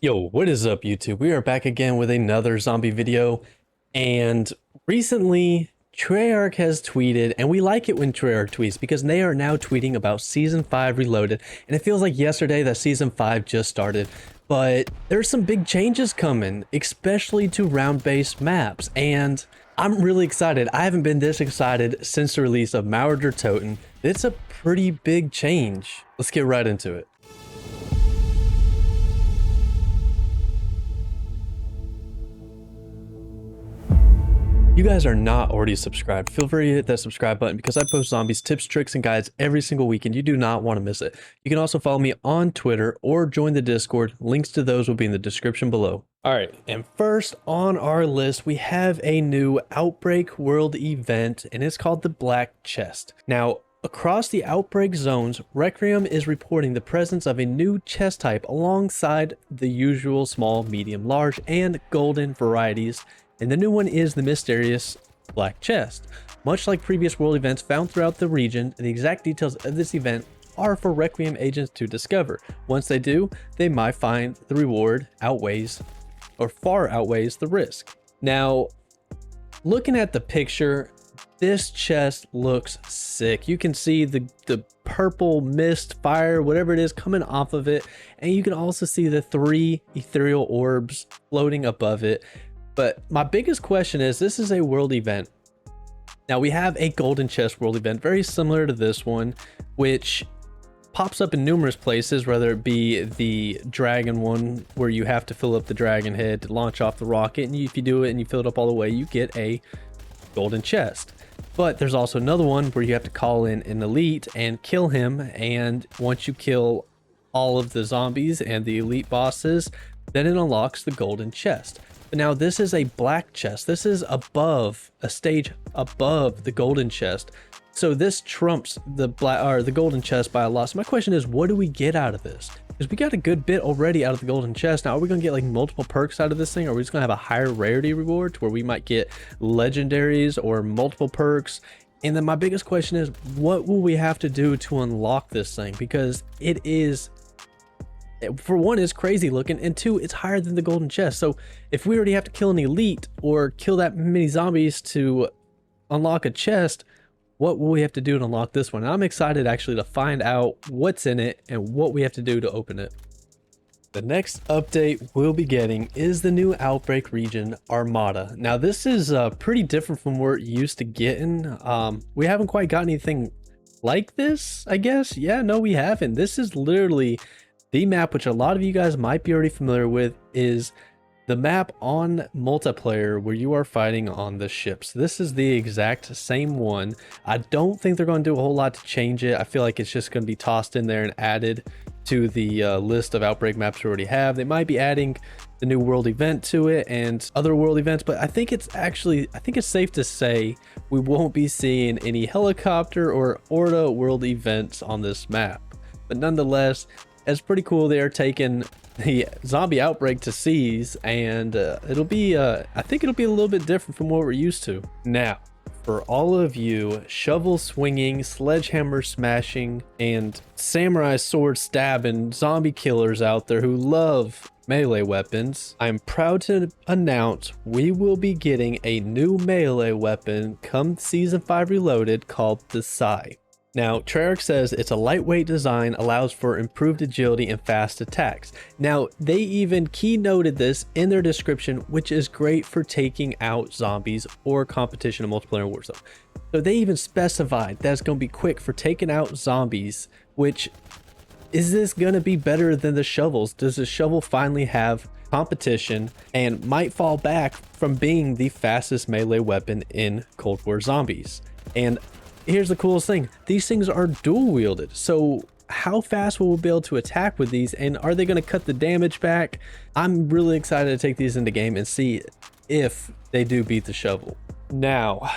Yo, what is up, YouTube? We are back again with another zombie video, and recently Treyarch has tweeted, and we like it when Treyarch tweets because they are now tweeting about Season 5 Reloaded, and it feels like yesterday that Season 5 just started, but there's some big changes coming, especially to round-based maps, and I'm really excited. I haven't been this excited since the release of Mauer der Toten. It's a pretty big change. Let's get right into it. You guys are not already subscribed, feel free to hit that subscribe button because I post zombies tips, tricks, and guides every single week and you do not want to miss it. You can also follow me on Twitter or join the Discord. Links to those will be in the description below. Alright, and first on our list we have a new Outbreak World event and it's called the Black Chest. Now, across the Outbreak zones, Requiem is reporting the presence of a new chest type alongside the usual small, medium, large, and golden varieties. And the new one is the mysterious Black Chest. Much like previous world events found throughout the region, the exact details of this event are for Requiem agents to discover. Once they do, they might find the reward outweighs or far outweighs the risk. Now, looking at the picture, this chest looks sick. You can see the purple mist, fire, whatever it is coming off of it. And you can also see the 3 ethereal orbs floating above it. But my biggest question is, this is a world event. Now we have a golden chest world event, very similar to this one, which pops up in numerous places, whether it be the dragon one, where you have to fill up the dragon head to launch off the rocket. And if you do it and you fill it up all the way, you get a golden chest. But there's also another one where you have to call in an elite and kill him. And once you kill all of the zombies and the elite bosses, then it unlocks the golden chest. But now this is a black chest. This is above, a stage above the golden chest. So this trumps the golden chest by a lot. So my question is, what do we get out of this? Because we got a good bit already out of the golden chest. Now, are we going to get like multiple perks out of this thing? Or are we just going to have a higher rarity reward to where we might get legendaries or multiple perks? And then my biggest question is, what will we have to do to unlock this thing? Because it is, for one, it's crazy looking, and two, it's higher than the golden chest. So if we already have to kill an elite or kill that many zombies to unlock a chest, what will we have to do to unlock this one? And I'm excited actually to find out what's in it and what we have to do to open it. The next update we'll be getting is the new Outbreak region, Armada. Now this is pretty different from what we're used to getting. We haven't quite got anything like this, I guess. Yeah, no, we haven't. This is literally the map, which a lot of you guys might be already familiar with, is the map on multiplayer where you are fighting on the ships. This is the exact same one. I don't think they're going to do a whole lot to change it. I feel like it's just going to be tossed in there and added to the list of Outbreak maps we already have. They might be adding the new world event to it and other world events, but I think it's safe to say we won't be seeing any helicopter or Orta world events on this map. But nonetheless, it's pretty cool. They are taking the zombie outbreak to seas, and it'll be I think it'll be a little bit different from what we're used to. Now, for all of you shovel swinging, sledgehammer smashing, and samurai sword stabbing zombie killers out there who love melee weapons, I'm proud to announce we will be getting a new melee weapon come Season 5 Reloaded called the Sai. Now, Treyarch says it's a lightweight design, allows for improved agility and fast attacks. Now, they even keynoted this in their description, which is great for taking out zombies or competition in multiplayer Warzone. So they even specified that it's going to be quick for taking out zombies, which, is this going to be better than the shovels? Does the shovel finally have competition and might fall back from being the fastest melee weapon in Cold War Zombies? And here's the coolest thing, these things are dual wielded, so how fast will we be able to attack with these, and are they going to cut the damage back? I'm really excited to take these into game and see if they do beat the shovel. Now,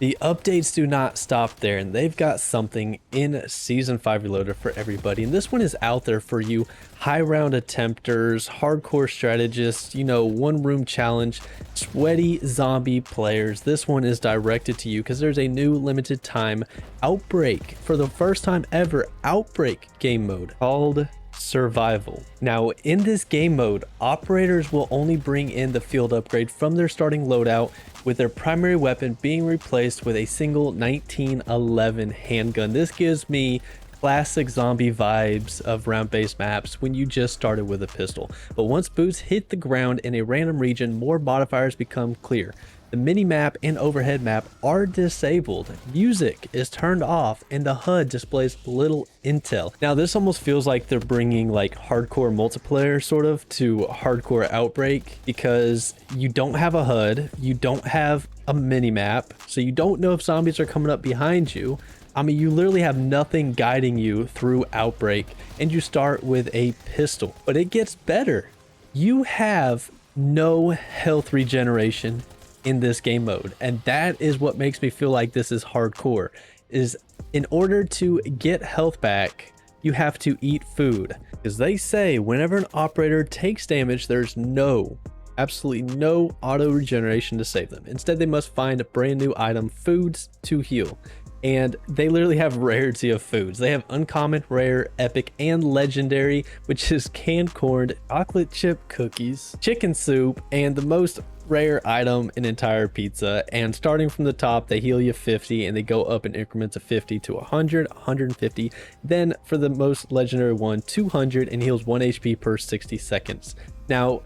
the updates do not stop there, and they've got something in Season 5 Reloaded for everybody, and this one is out there for you high round attempters, hardcore strategists, you know, one room challenge, sweaty zombie players. This one is directed to you because there's a new limited time Outbreak, for the first time ever, Outbreak game mode called survival. Now, in this game mode, operators will only bring in the field upgrade from their starting loadout, with their primary weapon being replaced with a single 1911 handgun. This gives me classic zombie vibes of round-based maps when you just started with a pistol. But once boots hit the ground in a random region, more modifiers become clear. The mini-map and overhead map are disabled, music is turned off, and the HUD displays little intel. Now this almost feels like they're bringing like hardcore multiplayer sort of to hardcore Outbreak, because you don't have a HUD, you don't have a mini-map, so you don't know if zombies are coming up behind you. I mean, you literally have nothing guiding you through Outbreak, and you start with a pistol. But it gets better. You have no health regeneration in this game mode, and that is what makes me feel like this is hardcore. Is in order to get health back, you have to eat food, because they say whenever an operator takes damage, there's absolutely no auto regeneration to save them. Instead, they must find a brand new item, foods, to heal. And they literally have rarity of foods. They have uncommon, rare, epic, and legendary, which is canned corn, chocolate chip cookies, chicken soup, and the most rare item, an entire pizza. And starting from the top, they heal you 50, and they go up in increments of 50 to 100, 150. Then for the most legendary one, 200, and heals 1 HP per 60 seconds. Now,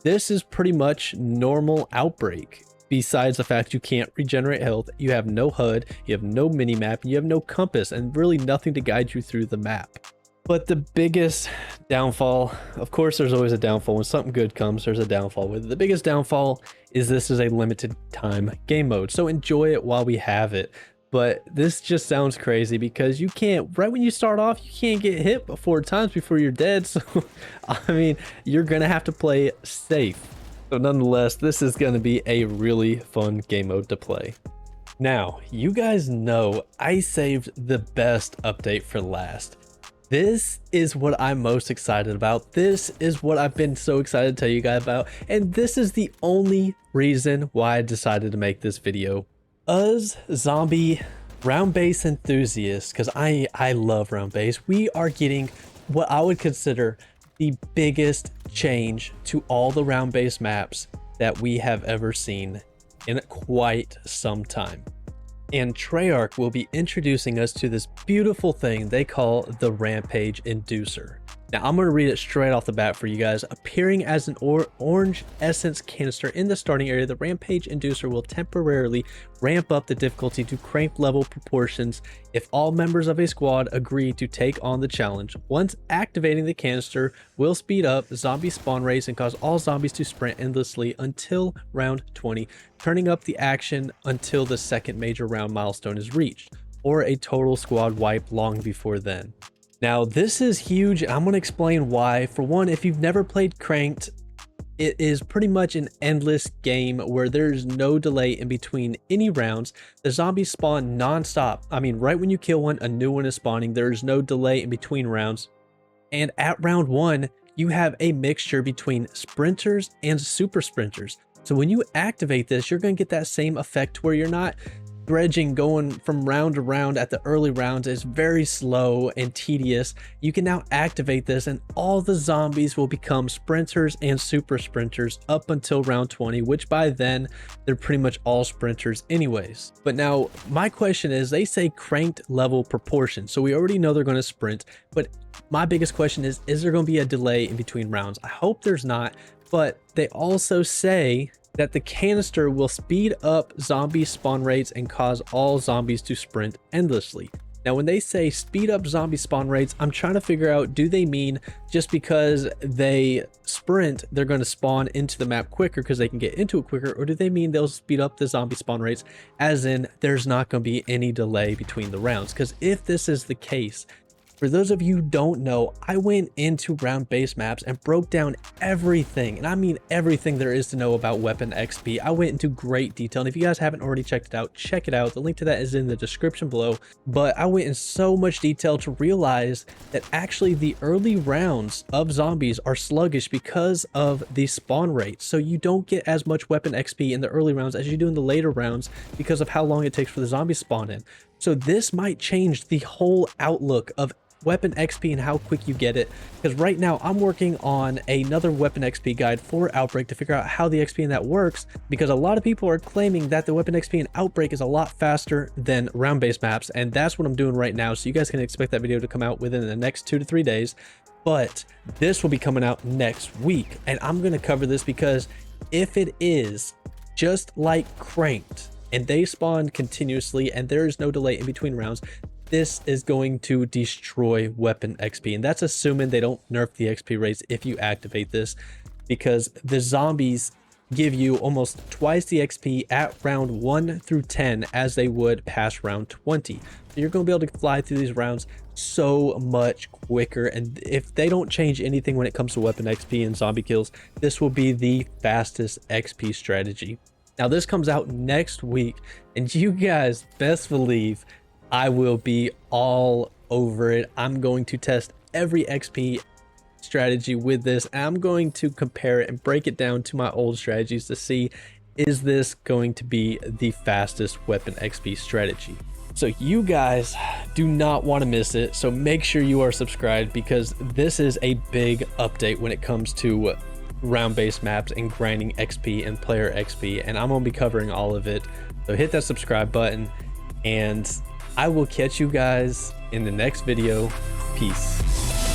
this is pretty much normal Outbreak. Besides the fact you can't regenerate health, you have no HUD, you have no mini-map, you have no compass, and really nothing to guide you through the map. But the biggest downfall, of course there's always a downfall. When something good comes, there's a downfall with it. The biggest downfall is this is a limited time game mode, so enjoy it while we have it. But this just sounds crazy because you can't, right when you start off, you can't get hit 4 times before you're dead. So, I mean, you're gonna have to play safe. So nonetheless, this is going to be a really fun game mode to play. Now, you guys know I saved the best update for last. This is what I'm most excited about. This is what I've been so excited to tell you guys about. And this is the only reason why I decided to make this video. Us zombie round base enthusiasts, because I love round base, we are getting what I would consider the biggest change to all the round-based maps that we have ever seen in quite some time. And Treyarch will be introducing us to this beautiful thing they call the Rampage Inducer. Now I'm going to read it straight off the bat for you guys. Appearing as an orange essence canister in the starting area, the Rampage Inducer will temporarily ramp up the difficulty to cranked level proportions if all members of a squad agree to take on the challenge. Once activating the canister will speed up zombie spawn rates and cause all zombies to sprint endlessly until round 20, turning up the action until the second major round milestone is reached, or a total squad wipe long before then. Now, this is huge. I'm going to explain why. For one, if you've never played Cranked, it is pretty much an endless game where there's no delay in between any rounds. The zombies spawn non-stop. I mean, right when you kill one, a new one is spawning. There's no delay in between rounds. And at round 1, you have a mixture between sprinters and super sprinters. So when you activate this, you're going to get that same effect where you're not dredging going from round to round at the early rounds. Is very slow and tedious. You can now activate this and all the zombies will become sprinters and super sprinters up until round 20, which by then they're pretty much all sprinters anyways. But now my question is, they say cranked level proportion, so we already know they're going to sprint, but my biggest question is there going to be a delay in between rounds? I hope there's not, but they also say that the canister will speed up zombie spawn rates and cause all zombies to sprint endlessly. Now, when they say speed up zombie spawn rates, I'm trying to figure out, do they mean just because they sprint, they're going to spawn into the map quicker because they can get into it quicker, or do they mean they'll speed up the zombie spawn rates as in there's not going to be any delay between the rounds? Because if this is the case, for those of you who don't know, I went into round-based maps and broke down everything, and I mean everything there is to know about weapon XP. I went into great detail, and if you guys haven't already checked it out, check it out. The link to that is in the description below. But I went in so much detail to realize that actually the early rounds of zombies are sluggish because of the spawn rate. So you don't get as much weapon XP in the early rounds as you do in the later rounds because of how long it takes for the zombies spawn in. So this might change the whole outlook of weapon XP and how quick you get it, because right now I'm working on another weapon XP guide for Outbreak to figure out how the XP in that works, because a lot of people are claiming that the weapon XP in Outbreak is a lot faster than round-based maps, and that's what I'm doing right now. So you guys can expect that video to come out within the next 2 to 3 days, but this will be coming out next week, and I'm going to cover this because if it is just like Cranked and they spawn continuously and there is no delay in between rounds, this is going to destroy weapon XP. And that's assuming they don't nerf the XP rates if you activate this, because the zombies give you almost twice the XP at round 1 through 10 as they would past round 20. So you're going to be able to fly through these rounds so much quicker. And if they don't change anything when it comes to weapon XP and zombie kills, this will be the fastest XP strategy. Now this comes out next week, and you guys best believe I will be all over it. I'm going to test every XP strategy with this, and I'm going to compare it and break it down to my old strategies to see, is this going to be the fastest weapon XP strategy? So you guys do not want to miss it, so make sure you are subscribed, because this is a big update when it comes to round-based maps and grinding XP and player XP, and I'm gonna be covering all of it. So hit that subscribe button, and I will catch you guys in the next video. Peace.